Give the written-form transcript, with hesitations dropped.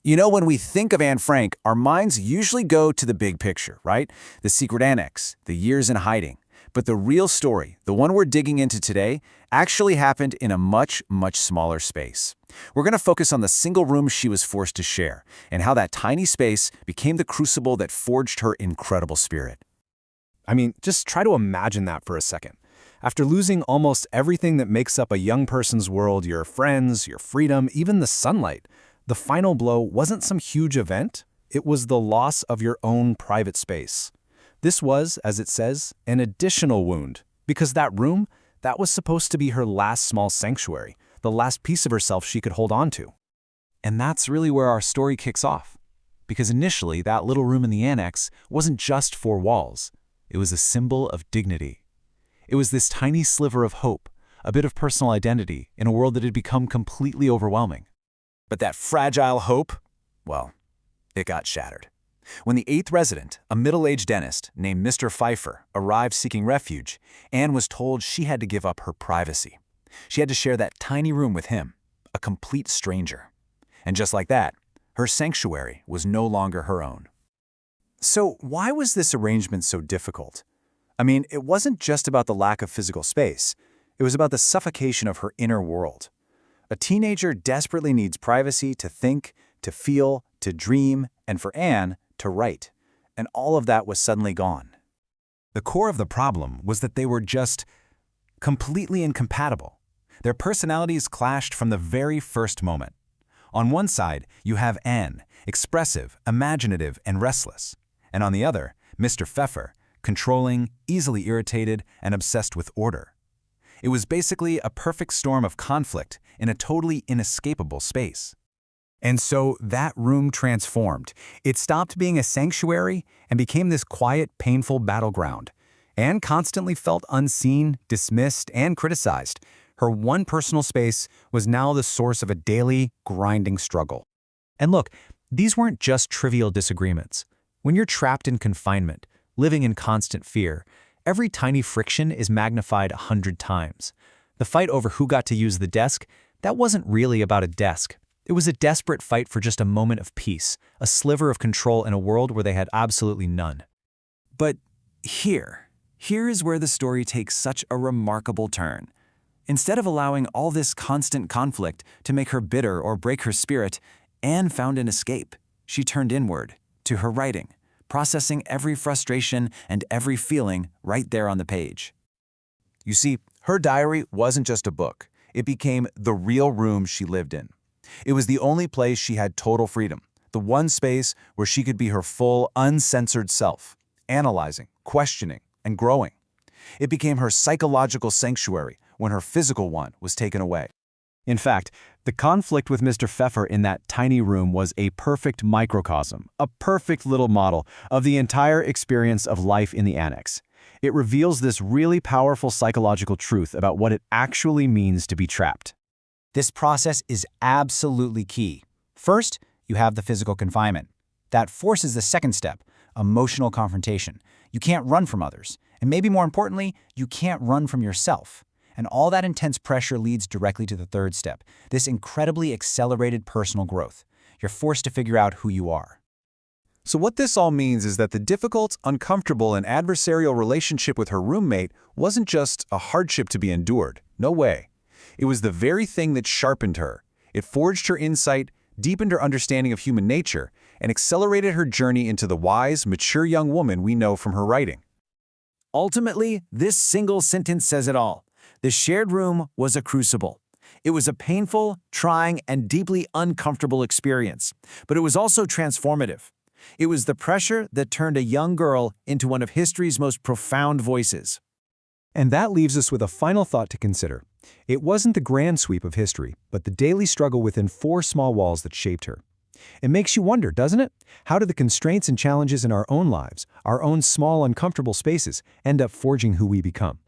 You know, when we think of Anne Frank, our minds usually go to the big picture, right? The secret annex, the years in hiding. But the real story, the one we're digging into today, actually happened in a much, much smaller space. We're going to focus on the single room she was forced to share, and how that tiny space became the crucible that forged her incredible spirit. I mean, just try to imagine that for a second. After losing almost everything that makes up a young person's world, your friends, your freedom, even the sunlight, the final blow wasn't some huge event. It was the loss of your own private space. This was, as it says, an additional wound, because that room, that was supposed to be her last small sanctuary, the last piece of herself she could hold on to. And that's really where our story kicks off. Because initially, that little room in the annex wasn't just four walls. It was a symbol of dignity. It was this tiny sliver of hope, a bit of personal identity in a world that had become completely overwhelming. But that fragile hope, well, it got shattered. When the eighth resident, a middle-aged dentist named Mr. Pfeiffer, arrived seeking refuge, Anne was told she had to give up her privacy. She had to share that tiny room with him, a complete stranger. And just like that, her sanctuary was no longer her own. So why was this arrangement so difficult? I mean, it wasn't just about the lack of physical space. It was about the suffocation of her inner world. A teenager desperately needs privacy to think, to feel, to dream, and for Anne, to write. And all of that was suddenly gone. The core of the problem was that they were just completely incompatible. Their personalities clashed from the very first moment. On one side, you have Anne, expressive, imaginative, and restless. And on the other, Mr. Pfeffer, controlling, easily irritated, and obsessed with order. It was basically a perfect storm of conflict in a totally inescapable space. And so that room transformed. It stopped being a sanctuary and became this quiet, painful battleground. Anne constantly felt unseen, dismissed, and criticized. Her one personal space was now the source of a daily, grinding struggle. And look, these weren't just trivial disagreements. When you're trapped in confinement, living in constant fear, every tiny friction is magnified 100 times. The fight over who got to use the desk, that wasn't really about a desk. It was a desperate fight for just a moment of peace, a sliver of control in a world where they had absolutely none. But here is where the story takes such a remarkable turn. Instead of allowing all this constant conflict to make her bitter or break her spirit, Anne found an escape. She turned inward, to her writing, processing every frustration and every feeling right there on the page. You see, her diary wasn't just a book. It became the real room she lived in. It was the only place she had total freedom, the one space where she could be her full, uncensored self, analyzing, questioning, and growing. It became her psychological sanctuary when her physical one was taken away. In fact, the conflict with Mr. Pfeffer in that tiny room was a perfect microcosm, a perfect little model of the entire experience of life in the annex. It reveals this really powerful psychological truth about what it actually means to be trapped. This process is absolutely key. First, you have the physical confinement. That forces the second step, emotional confrontation. You can't run from others. And maybe more importantly, you can't run from yourself. And all that intense pressure leads directly to the third step, this incredibly accelerated personal growth. You're forced to figure out who you are. So what this all means is that the difficult, uncomfortable, and adversarial relationship with her roommate wasn't just a hardship to be endured. No way. It was the very thing that sharpened her. It forged her insight, deepened her understanding of human nature, and accelerated her journey into the wise, mature young woman we know from her writing. Ultimately, this single sentence says it all. The shared room was a crucible. It was a painful, trying, and deeply uncomfortable experience, but it was also transformative. It was the pressure that turned a young girl into one of history's most profound voices. And that leaves us with a final thought to consider. It wasn't the grand sweep of history, but the daily struggle within four small walls that shaped her. It makes you wonder, doesn't it? How do the constraints and challenges in our own lives, our own small, uncomfortable spaces, end up forging who we become?